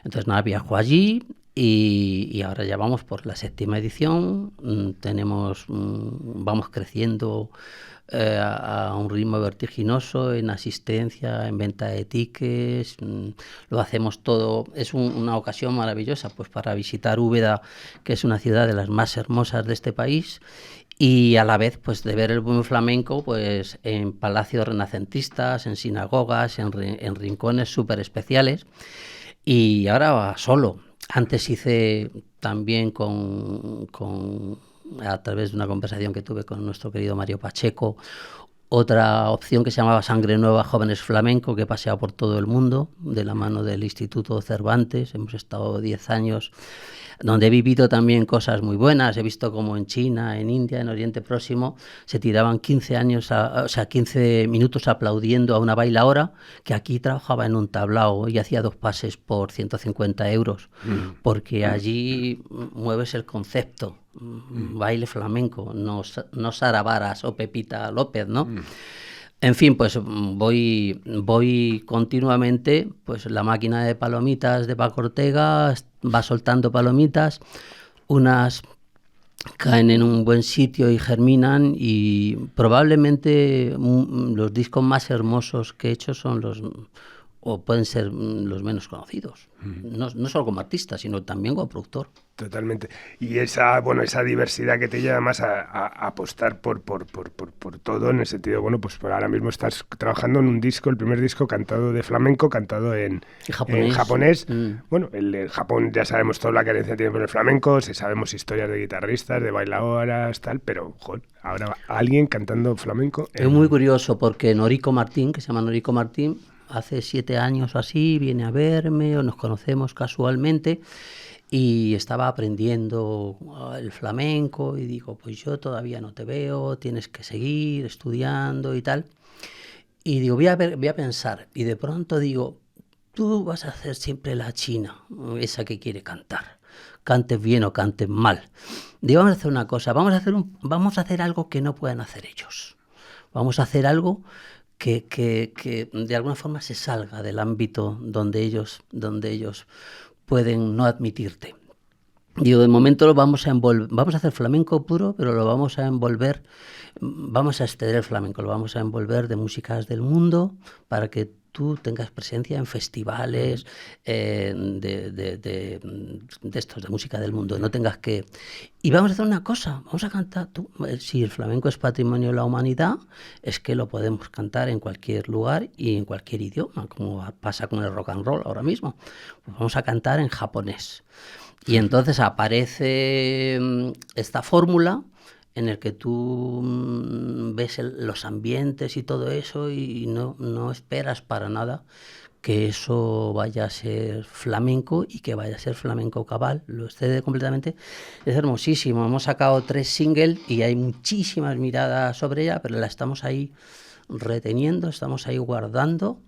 Entonces nada, viajo allí y ahora ya vamos por la 7ª edición, vamos creciendo a un ritmo vertiginoso en asistencia, en venta de tickets, lo hacemos todo. Es una ocasión maravillosa pues para visitar Úbeda, que es una ciudad de las más hermosas de este país, y a la vez pues de ver el buen flamenco pues en palacios renacentistas, en sinagogas, en rincones súper especiales. Y ahora solo. Antes hice también a través de una conversación que tuve con nuestro querido Mario Pacheco, otra opción que se llamaba Sangre Nueva Jóvenes Flamenco, que he paseado por todo el mundo de la mano del Instituto Cervantes. Hemos estado 10 años donde he vivido también cosas muy buenas. He visto como en China, en India, en Oriente Próximo, se tiraban 15 minutos aplaudiendo a una bailaora que aquí trabajaba en un tablao y hacía 2 pases por 150 euros, porque allí mueves el concepto, baile flamenco, no Sara Varas o Pepita López, ¿no? En fin, pues voy continuamente, pues la máquina de palomitas de Paco Ortega va soltando palomitas, unas caen en un buen sitio y germinan, y probablemente los discos más hermosos que he hecho son o pueden ser los menos conocidos. No solo como artista, sino también como productor. Totalmente. Y esa diversidad que te lleva más a apostar por todo, en el sentido, pues ahora mismo estás trabajando en un disco, el primer disco cantado de flamenco, cantado en japonés. Bueno, el Japón ya sabemos toda la carencia que tiene por el flamenco, sabemos historias de guitarristas, de bailadoras, tal, pero ahora alguien cantando flamenco. Es muy curioso porque Noriko Martín, que se llama Noriko Martín, hace 7 años o así, viene a verme o nos conocemos casualmente y estaba aprendiendo el flamenco y digo, pues yo todavía no te veo, tienes que seguir estudiando y tal. Y digo, voy a pensar. Y de pronto digo, tú vas a hacer siempre la china, esa que quiere cantar. Cantes bien o cantes mal. Digo, vamos a hacer una cosa, vamos a hacer algo que no puedan hacer ellos. Vamos a hacer algo que de alguna forma se salga del ámbito donde ellos pueden no admitirte. Digo, de momento vamos a hacer flamenco puro, pero lo vamos a envolver, vamos a exceder el flamenco, lo vamos a envolver de músicas del mundo para que tú tengas presencia en festivales de estos, de música del mundo, no tengas que... Y vamos a hacer una cosa, vamos a cantar, si el flamenco es patrimonio de la humanidad, es que lo podemos cantar en cualquier lugar y en cualquier idioma, como pasa con el rock and roll ahora mismo. Pues vamos a cantar en japonés. Y entonces aparece esta fórmula en el que tú ves los ambientes y todo eso y no esperas para nada que eso vaya a ser flamenco y que vaya a ser flamenco cabal, lo excede completamente. Es hermosísimo, hemos sacado 3 singles y hay muchísimas miradas sobre ella, pero la estamos ahí reteniendo, estamos ahí guardando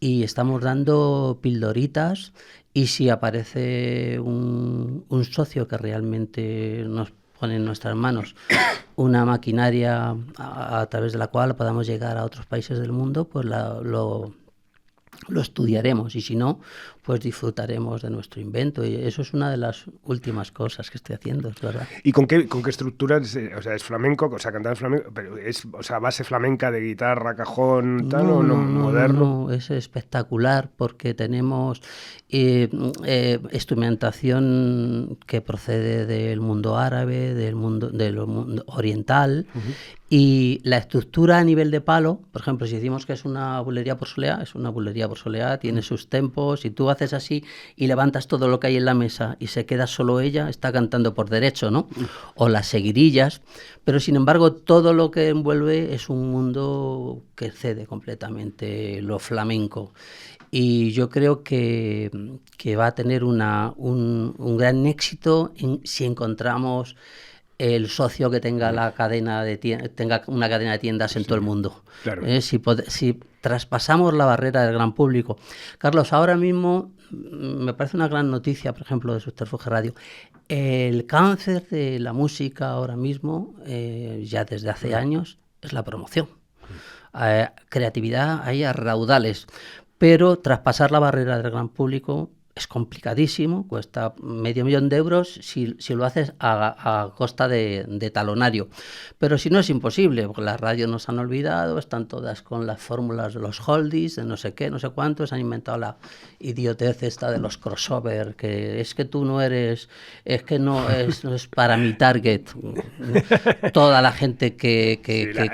y estamos dando pildoritas, y si aparece un socio que realmente nos pone en nuestras manos una maquinaria a través de la cual podamos llegar a otros países del mundo, pues lo estudiaremos, y si no, pues disfrutaremos de nuestro invento, y eso es una de las últimas cosas que estoy haciendo, es verdad. ¿Y con qué estructura? O sea, ¿es flamenco? O sea, cantar flamenco, pero es, base flamenca de guitarra, cajón, tal, o no, moderno? No, es espectacular porque tenemos instrumentación que procede del mundo árabe, del mundo oriental, y la estructura a nivel de palo, por ejemplo, si decimos que es una bulería por soleá, es una bulería por soleá, tiene sus tempos, y tú haces así y levantas todo lo que hay en la mesa y se queda solo ella, está cantando por derecho, ¿no? O las seguirillas, pero sin embargo todo lo que envuelve es un mundo que excede completamente lo flamenco. Y yo creo que va a tener un gran éxito si encontramos el socio que tenga una cadena de tiendas en todo el mundo. Claro. Si traspasamos la barrera del gran público. Carlos, ahora mismo me parece una gran noticia, por ejemplo, de Subterfuge Radio. El cáncer de la música ahora mismo, ya desde hace años, es la promoción. Creatividad hay a raudales, pero traspasar la barrera del gran público es complicadísimo, cuesta $500,000 si lo haces a costa de talonario. Pero si no, es imposible, porque las radios nos han olvidado, están todas con las fórmulas de los oldies, de no sé qué, no sé cuántos, han inventado la idiotez esta de los crossover, que es que tú no eres, es que no es para mi target. Toda la gente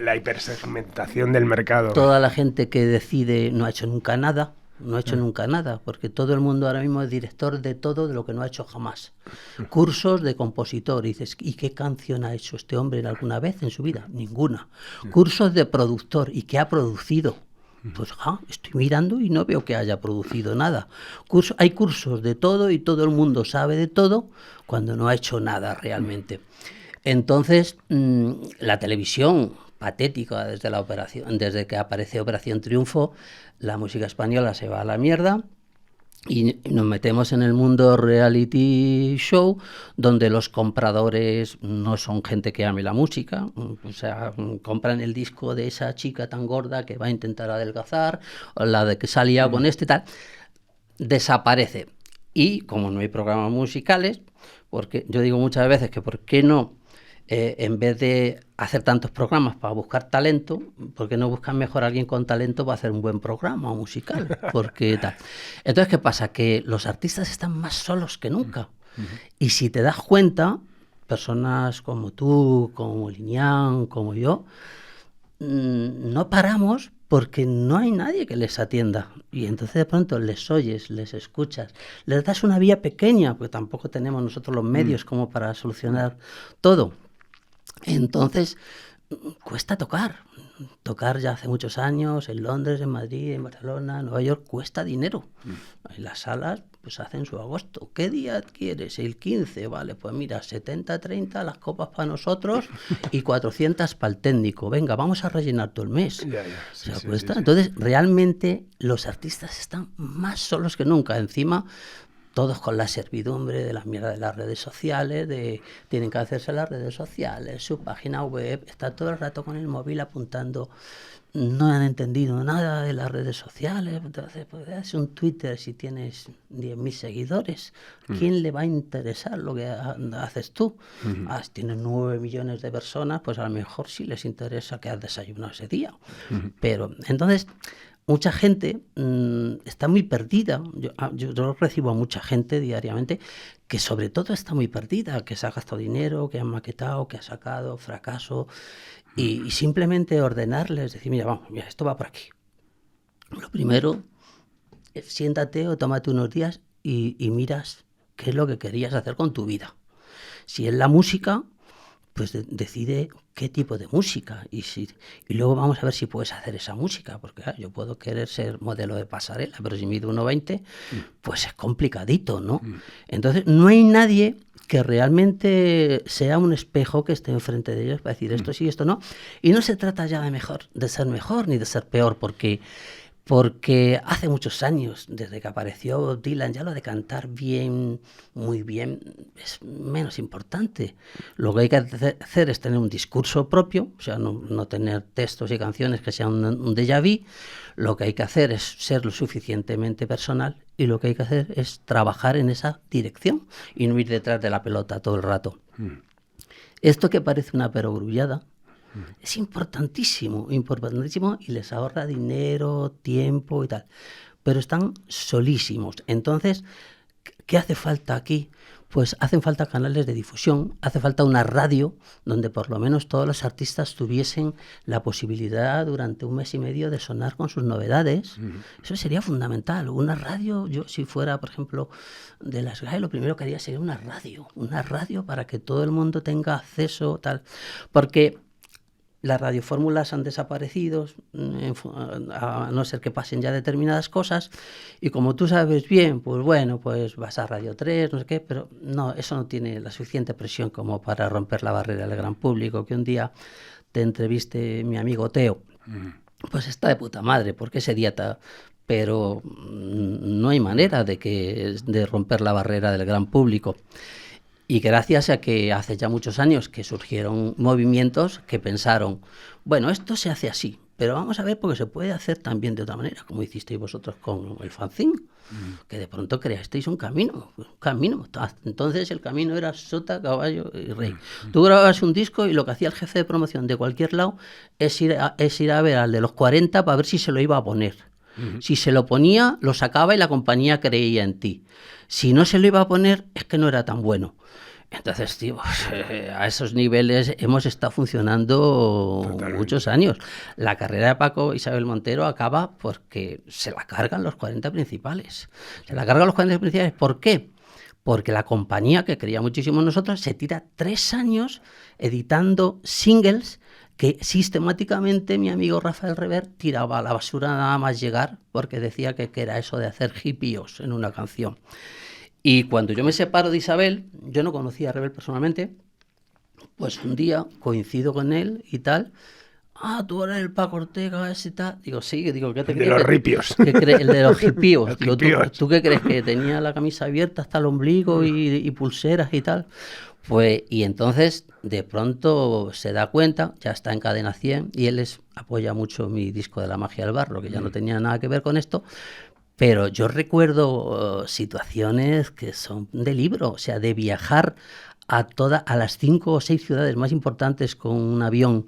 la hipersegmentación del mercado. Toda la gente que decide no ha hecho nunca nada. No ha hecho nunca nada, porque todo el mundo ahora mismo es director de todo, de lo que no ha hecho jamás. Cursos de compositor, y dices, ¿y qué canción ha hecho este hombre alguna vez en su vida? Ninguna. Cursos de productor, ¿y qué ha producido? Pues estoy mirando y no veo que haya producido nada. Hay cursos de todo y todo el mundo sabe de todo cuando no ha hecho nada realmente. Entonces, la televisión, patética desde que aparece Operación Triunfo, la música española se va a la mierda y nos metemos en el mundo reality show, donde los compradores no son gente que ame la música, o sea, compran el disco de esa chica tan gorda que va a intentar adelgazar, o la de que salía con este tal, desaparece. Y como no hay programas musicales, porque yo digo muchas veces que por qué no en vez de hacer tantos programas para buscar talento, ¿por qué no buscan mejor a alguien con talento para hacer un buen programa musical? Porque tal. Entonces, ¿qué pasa? Que los artistas están más solos que nunca. Y si te das cuenta, personas como tú, como Liñán, como yo, no paramos porque no hay nadie que les atienda. Y entonces de pronto les oyes, les escuchas, les das una vía pequeña, porque tampoco tenemos nosotros los medios como para solucionar todo. Entonces, cuesta tocar. Tocar ya hace muchos años, en Londres, en Madrid, en Barcelona, en Nueva York, cuesta dinero. En las salas pues hacen su agosto. ¿Qué día quieres? El 15, vale, pues mira, 70-30 las copas para nosotros y 400 para el técnico. Venga, vamos a rellenar todo el mes. Sí, o sea, cuesta. Sí. Entonces, realmente los artistas están más solos que nunca. Encima, todos con la servidumbre de las mierdas de las redes sociales, tienen que hacerse las redes sociales, su página web, está todo el rato con el móvil apuntando, no han entendido nada de las redes sociales, entonces pues haces un Twitter si tienes 10.000 seguidores, ¿quién le va a interesar lo que haces tú? Si tienes 9 millones de personas, pues a lo mejor sí les interesa que has desayunado ese día, pero entonces... Mucha gente está muy perdida. Yo recibo a mucha gente diariamente que sobre todo está muy perdida, que se ha gastado dinero, que han maquetado, que ha sacado fracaso y simplemente ordenarles, decir, mira, vamos, mira, esto va por aquí. Lo primero, siéntate o tómate unos días y miras qué es lo que querías hacer con tu vida. Si es la música, pues decide qué tipo de música y luego vamos a ver si puedes hacer esa música, porque claro, yo puedo querer ser modelo de pasarela, pero si mido 1,20, pues es complicadito, ¿no? Entonces no hay nadie que realmente sea un espejo que esté enfrente de ellos para decir esto sí, esto no, y no se trata ya de ser mejor ni de ser peor, porque hace muchos años, desde que apareció Dylan, ya lo de cantar bien, muy bien, es menos importante. Lo que hay que hacer es tener un discurso propio, o sea, no tener textos y canciones que sean un déjà vu. Lo que hay que hacer es ser lo suficientemente personal y lo que hay que hacer es trabajar en esa dirección y no ir detrás de la pelota todo el rato. Esto que parece una perogrullada, es importantísimo y les ahorra dinero, tiempo y tal. Pero están solísimos. Entonces, ¿qué hace falta aquí? Pues hacen falta canales de difusión, hace falta una radio donde por lo menos todos los artistas tuviesen la posibilidad durante 1 mes y medio de sonar con sus novedades. Eso sería fundamental. Una radio, yo si fuera, por ejemplo, de las GAE, lo primero que haría sería una radio para que todo el mundo tenga acceso, tal. Porque las radiofórmulas han desaparecido, a no ser que pasen ya determinadas cosas, y como tú sabes bien, pues bueno, pues vas a Radio 3, no sé qué, pero no, eso no tiene la suficiente presión como para romper la barrera del gran público. Que un día te entreviste mi amigo Teo, pues está de puta madre, porque es dieta, pero no hay manera de romper la barrera del gran público. Y gracias a que hace ya muchos años que surgieron movimientos que pensaron, bueno, esto se hace así, pero vamos a ver porque se puede hacer también de otra manera, como hicisteis vosotros con el fanzine, que de pronto creasteis un camino. Entonces el camino era sota, caballo y rey. Tú grababas un disco y lo que hacía el jefe de promoción de cualquier lado es ir a ver al de los 40 para ver si se lo iba a poner. Si se lo ponía, lo sacaba y la compañía creía en ti. Si no se lo iba a poner, es que no era tan bueno. Entonces, tío, a esos niveles hemos estado funcionando totalmente. Muchos años. La carrera de Paco Isabel Montero acaba porque se la cargan los 40 principales. ¿Por qué? Porque la compañía, que creía muchísimo en nosotros, se tira 3 años editando singles que sistemáticamente mi amigo Rafael Rever tiraba a la basura nada más llegar, porque decía que era eso de hacer hippies en una canción. Y cuando yo me separo de Isabel, yo no conocía a Rever personalmente, pues un día coincido con él y tal. Tú eres el Paco Ortega ese y tal. Digo, sí, digo, ¿qué te crees? De los ripios. El de los hippies. Digo, ¿tú qué crees? ¿Que tenía la camisa abierta hasta el ombligo y pulseras y tal? Pues, y entonces de pronto se da cuenta, ya está en Cadena 100 y él apoya mucho mi disco de La magia del barro, que ya no tenía nada que ver con esto, pero yo recuerdo situaciones que son de libro, o sea, de viajar a las 5 o 6 ciudades más importantes con un avión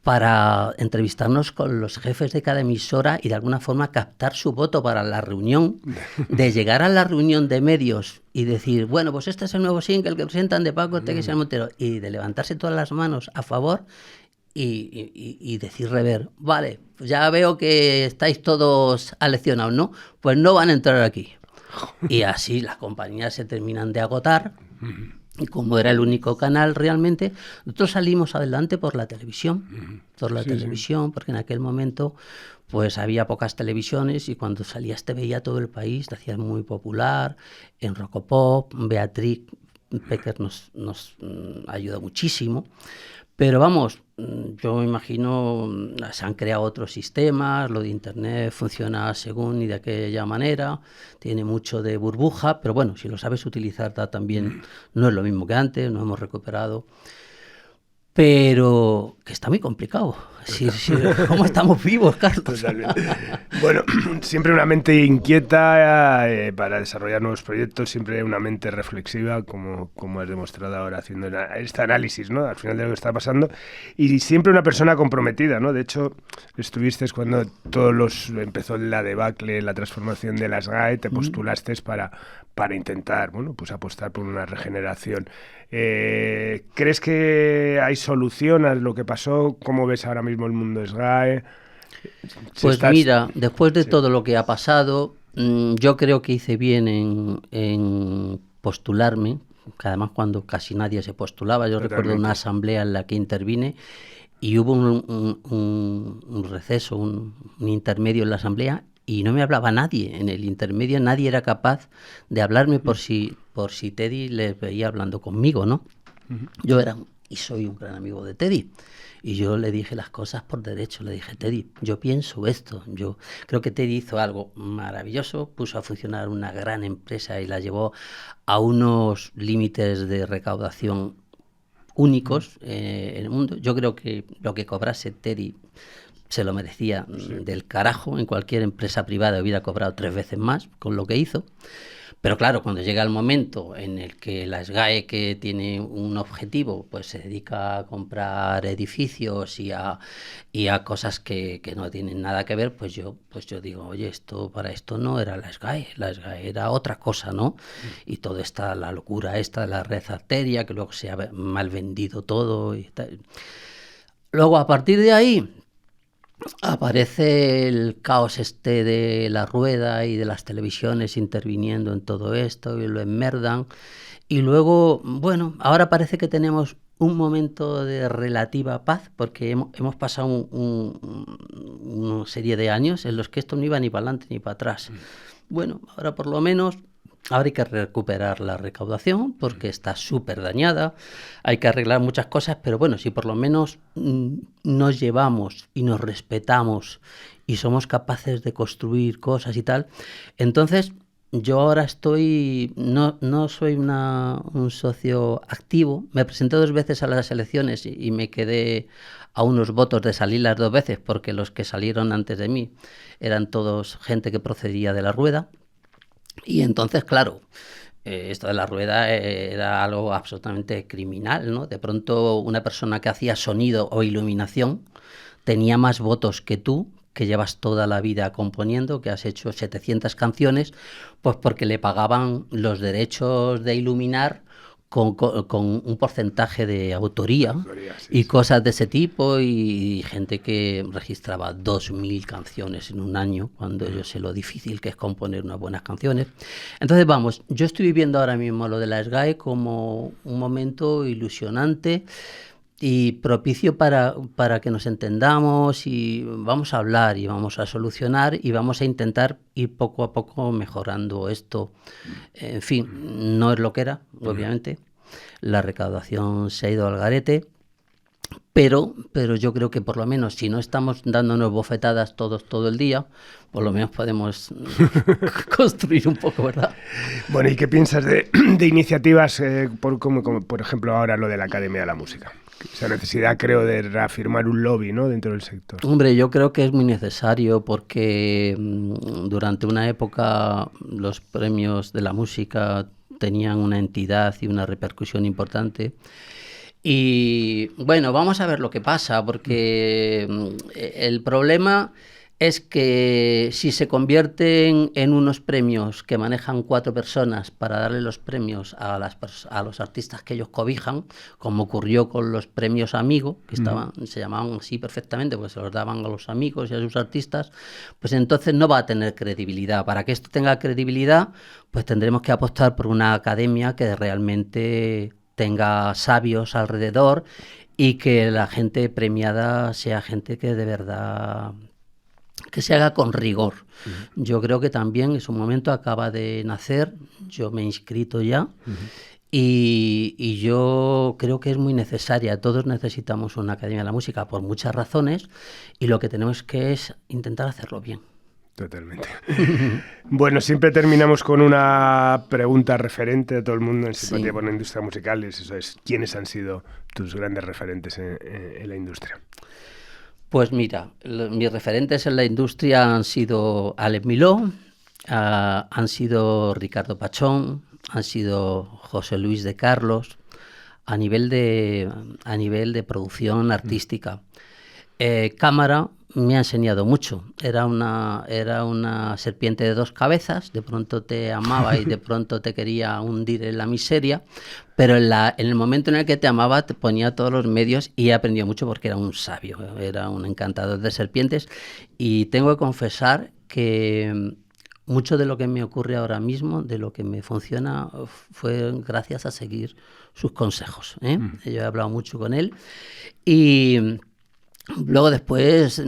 para entrevistarnos con los jefes de cada emisora y de alguna forma captar su voto para la reunión, de llegar a la reunión de medios y decir, bueno, pues este es el nuevo single que presentan de Paco Ortega y Isabel Montero, y de levantarse todas las manos a favor y decir rever, vale, pues ya veo que estáis todos aleccionados, ¿no? Pues no van a entrar aquí. Y así las compañías se terminan de agotar. Y como era el único canal realmente, nosotros salimos adelante por la televisión. Porque en aquel momento pues había pocas televisiones y cuando salías te veía todo el país, te hacías muy popular. En Rocopop, Beatriz Pecker nos ayudó muchísimo. Pero vamos, yo me imagino, se han creado otros sistemas, lo de Internet funciona según y de aquella manera, tiene mucho de burbuja, pero bueno, si lo sabes utilizar también no es lo mismo que antes, no hemos recuperado. Pero que está muy complicado. Sí, ¿cómo estamos vivos, Carlos? Totalmente. Bueno, siempre una mente inquieta para desarrollar nuevos proyectos, siempre una mente reflexiva, como has demostrado ahora haciendo este análisis, ¿no? Al final de lo que está pasando, y siempre una persona comprometida, ¿no? De hecho, estuviste cuando empezó la debacle, la transformación de las GAE, te postulaste para intentar, bueno, pues apostar por una regeneración. ¿Crees que hay solución a lo que pasó? ¿Cómo ves ahora mismo el mundo SGAE? Pues mira, después de todo lo que ha pasado, yo creo que hice bien en postularme, que además cuando casi nadie se postulaba, yo recuerdo una asamblea en la que intervine y hubo un receso, un intermedio en la asamblea, y no me hablaba nadie. En el intermedio nadie era capaz de hablarme por si Teddy les veía hablando conmigo, ¿no? Yo era y soy un gran amigo de Teddy. Y yo le dije las cosas por derecho. Le dije, Teddy, yo pienso esto. Yo creo que Teddy hizo algo maravilloso, puso a funcionar una gran empresa y la llevó a unos límites de recaudación únicos en el mundo. Yo creo que lo que cobrase Teddy se lo merecía del carajo. En cualquier empresa privada hubiera cobrado 3 veces más con lo que hizo. Pero claro, cuando llega el momento en el que la SGAE, que tiene un objetivo, pues se dedica a comprar edificios y a cosas que no tienen nada que ver, pues yo digo, oye, para esto no era la SGAE era otra cosa, ¿no? Y toda la locura esta de la red arteria, que luego se ha mal vendido todo y tal. Luego, a partir de ahí, aparece el caos de la rueda y de las televisiones interviniendo en todo esto y lo enmerdan. Y luego, bueno, ahora parece que tenemos un momento de relativa paz porque hemos pasado una serie de años en los que esto no iba ni para adelante ni para atrás. Bueno, ahora por lo menos... Ahora hay que recuperar la recaudación porque está súper dañada, hay que arreglar muchas cosas, pero bueno, si por lo menos nos llevamos y nos respetamos y somos capaces de construir cosas y tal, entonces yo ahora no soy un socio activo. Me presenté 2 veces a las elecciones y me quedé a unos votos de salir las 2 veces porque los que salieron antes de mí eran todos gente que procedía de la rueda. Y entonces, claro, esto de la rueda era algo absolutamente criminal, ¿no? De pronto una persona que hacía sonido o iluminación tenía más votos que tú, que llevas toda la vida componiendo, que has hecho 700 canciones, pues porque le pagaban los derechos de iluminar con un porcentaje de autoría y cosas de ese tipo, y gente que registraba 2.000 canciones en un año, cuando yo sé lo difícil que es componer unas buenas canciones. Entonces, vamos, yo estoy viviendo ahora mismo lo de la SGAE como un momento ilusionante y propicio para que nos entendamos y vamos a hablar y vamos a solucionar y vamos a intentar ir poco a poco mejorando esto. En fin, no es lo que era, obviamente. La recaudación se ha ido al garete, pero yo creo que por lo menos si no estamos dándonos bofetadas todo el día, por lo menos podemos construir un poco, ¿verdad? Bueno, ¿y qué piensas de iniciativas como por ejemplo ahora lo de la Academia de la Música? Esa necesidad, creo, de reafirmar un lobby, ¿no?, dentro del sector. Hombre, yo creo que es muy necesario porque durante una época los premios de la música tenían una entidad y una repercusión importante. Y bueno, vamos a ver lo que pasa, porque el problema es que si se convierten en unos premios que manejan 4 personas para darle los premios a los artistas que ellos cobijan, como ocurrió con los premios Amigo, que se llamaban así perfectamente, porque se los daban a los amigos y a sus artistas, pues entonces no va a tener credibilidad. Para que esto tenga credibilidad, pues tendremos que apostar por una academia que realmente tenga sabios alrededor y que la gente premiada sea gente que de verdad que se haga con rigor. Yo creo que también en su momento acaba de nacer, yo me he inscrito ya, y yo creo que es muy necesaria. Todos necesitamos una Academia de la Música por muchas razones, y lo que tenemos que es intentar hacerlo bien. Totalmente. Bueno, siempre terminamos con una pregunta referente a todo el mundo en Simpatía por la Industria Musical, y eso es, ¿quiénes han sido tus grandes referentes en la industria? Pues mira, mis referentes en la industria han sido Alex Miló, han sido Ricardo Pachón, han sido José Luis de Carlos, a nivel de producción artística. Cámara me ha enseñado mucho. Era una serpiente de 2 cabezas, de pronto te amaba y de pronto te quería hundir en la miseria, pero en el momento en el que te amaba te ponía todos los medios, y he aprendido mucho porque era un sabio, era un encantador de serpientes, y tengo que confesar que mucho de lo que me ocurre ahora mismo, de lo que me funciona, fue gracias a seguir sus consejos, ¿eh? Yo he hablado mucho con él, y luego después,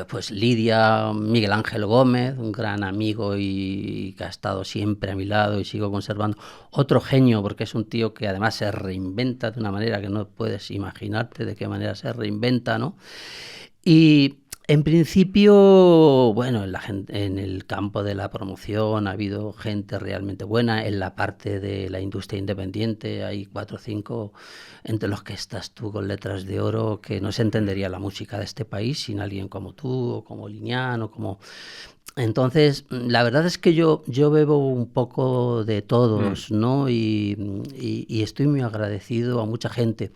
pues Lidia, Miguel Ángel Gómez, un gran amigo y que ha estado siempre a mi lado y sigo conservando. Otro genio, porque es un tío que además se reinventa de una manera que no puedes imaginarte de qué manera se reinventa, ¿no? Y en principio, bueno, en el campo de la promoción ha habido gente realmente buena. En la parte de la industria independiente hay 4 o 5, entre los que estás tú con letras de oro, que no se entendería la música de este país sin alguien como tú, o como Liñán, o como... Entonces, la verdad es que yo bebo un poco de todos, ¿no? Y estoy muy agradecido a mucha gente.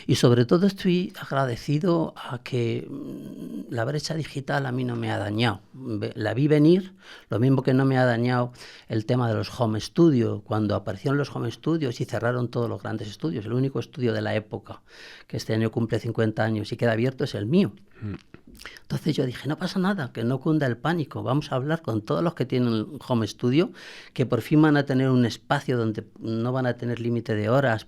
Y sobre todo estoy agradecido a que la brecha digital a mí no me ha dañado. La vi venir, lo mismo que no me ha dañado el tema de los home studios. Cuando aparecieron los home studios y cerraron todos los grandes estudios, el único estudio de la época, que este año cumple 50 años y queda abierto, es el mío. Entonces yo dije, no pasa nada, que no cunda el pánico, vamos a hablar con todos los que tienen home studio, que por fin van a tener un espacio donde no van a tener límite de horas,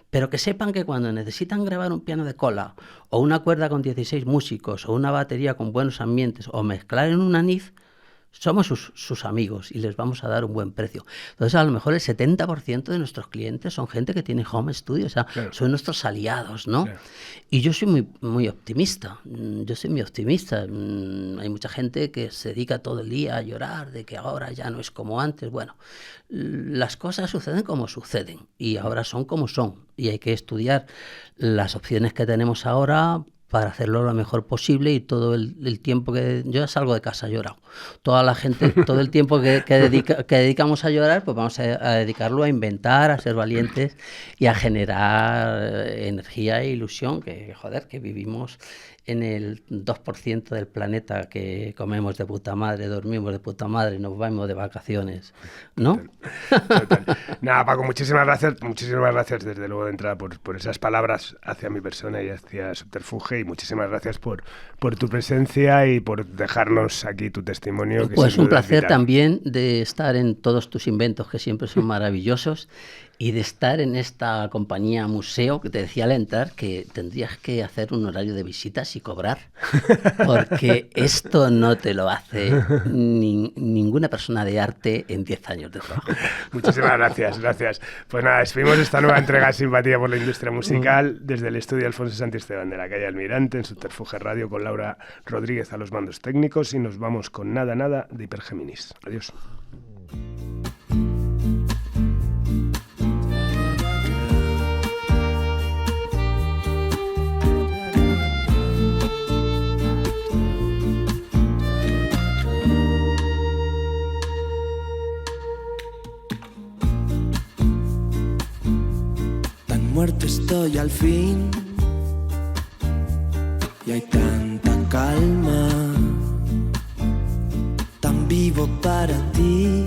pero que sepan que cuando necesitan grabar un piano de cola, o una cuerda con 16 músicos, o una batería con buenos ambientes, o mezclar en una NIF, somos sus amigos y les vamos a dar un buen precio. Entonces, a lo mejor el 70% de nuestros clientes son gente que tiene home studio, o sea, claro, son nuestros aliados, ¿no? Claro. Y yo soy muy, muy optimista. Hay mucha gente que se dedica todo el día a llorar de que ahora ya no es como antes. Bueno, las cosas suceden como suceden y ahora son como son. Y hay que estudiar las opciones que tenemos ahora para hacerlo lo mejor posible, y todo el tiempo que... Yo ya salgo de casa llorado. Toda la gente, todo el tiempo que dedicamos a llorar, pues vamos a dedicarlo a inventar, a ser valientes y a generar energía e ilusión, que joder, que vivimos en el 2% del planeta, que comemos de puta madre, dormimos de puta madre, nos vamos de vacaciones, ¿no? Total. Nada, Paco, muchísimas gracias desde luego de entrada por esas palabras hacia mi persona y hacia Subterfuge, y muchísimas gracias por tu presencia y por dejarnos aquí tu testimonio. Que pues un placer también de estar en todos tus inventos, que siempre son maravillosos, y de estar en esta compañía museo, que te decía al entrar que tendrías que hacer un horario de visitas y cobrar, porque esto no te lo hace ninguna persona de arte en 10 años de trabajo. Muchísimas gracias. Pues nada, despedimos esta nueva entrega de Simpatía por la Industria Musical desde el estudio Alfonso Santisteban de la calle Almirante, en Subterfuge Radio, con Laura Rodríguez a los mandos técnicos, y nos vamos con Nada de Hipergéminis. Adiós. muerto estoy al fin y hay tanta calma, tan vivo para ti.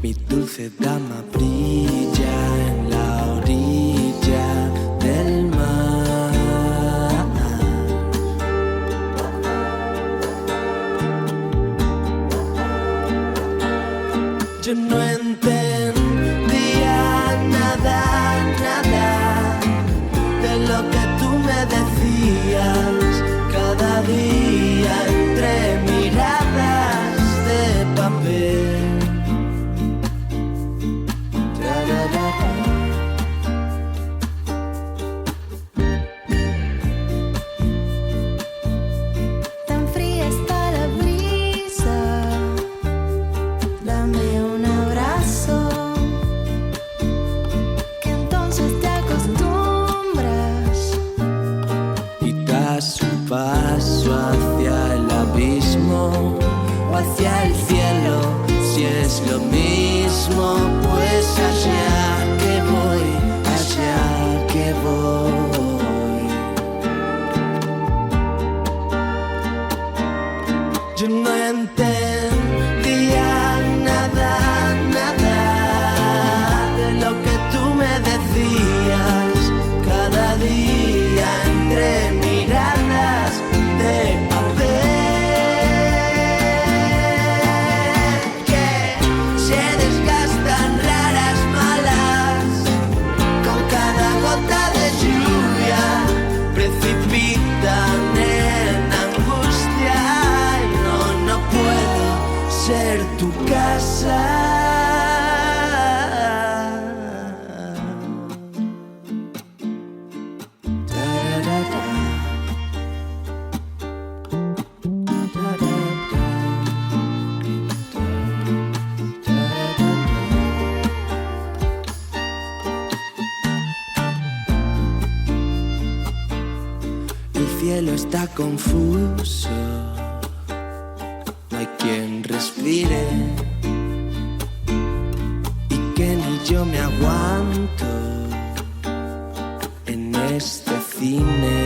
Mi dulce dama brilla en la orilla del mar. Yo no entendía nada de lo que tú me decías cada día entre miradas de papel. Tan fría está la brisa, dame un abrazo, que entonces te acostumbras Y das un paso hacia el abismo o hacia el cielo, si es lo mismo, pues allá que voy, allá que voy. Yo no entendía nada de lo que tú me decías cada día entre miradas de papel que se desgastan raras malas con cada gota de lluvia, precipitan en angustia y no puedo ser tu casa. El cielo está confuso, no hay quien respire y que ni yo me aguanto en este cine.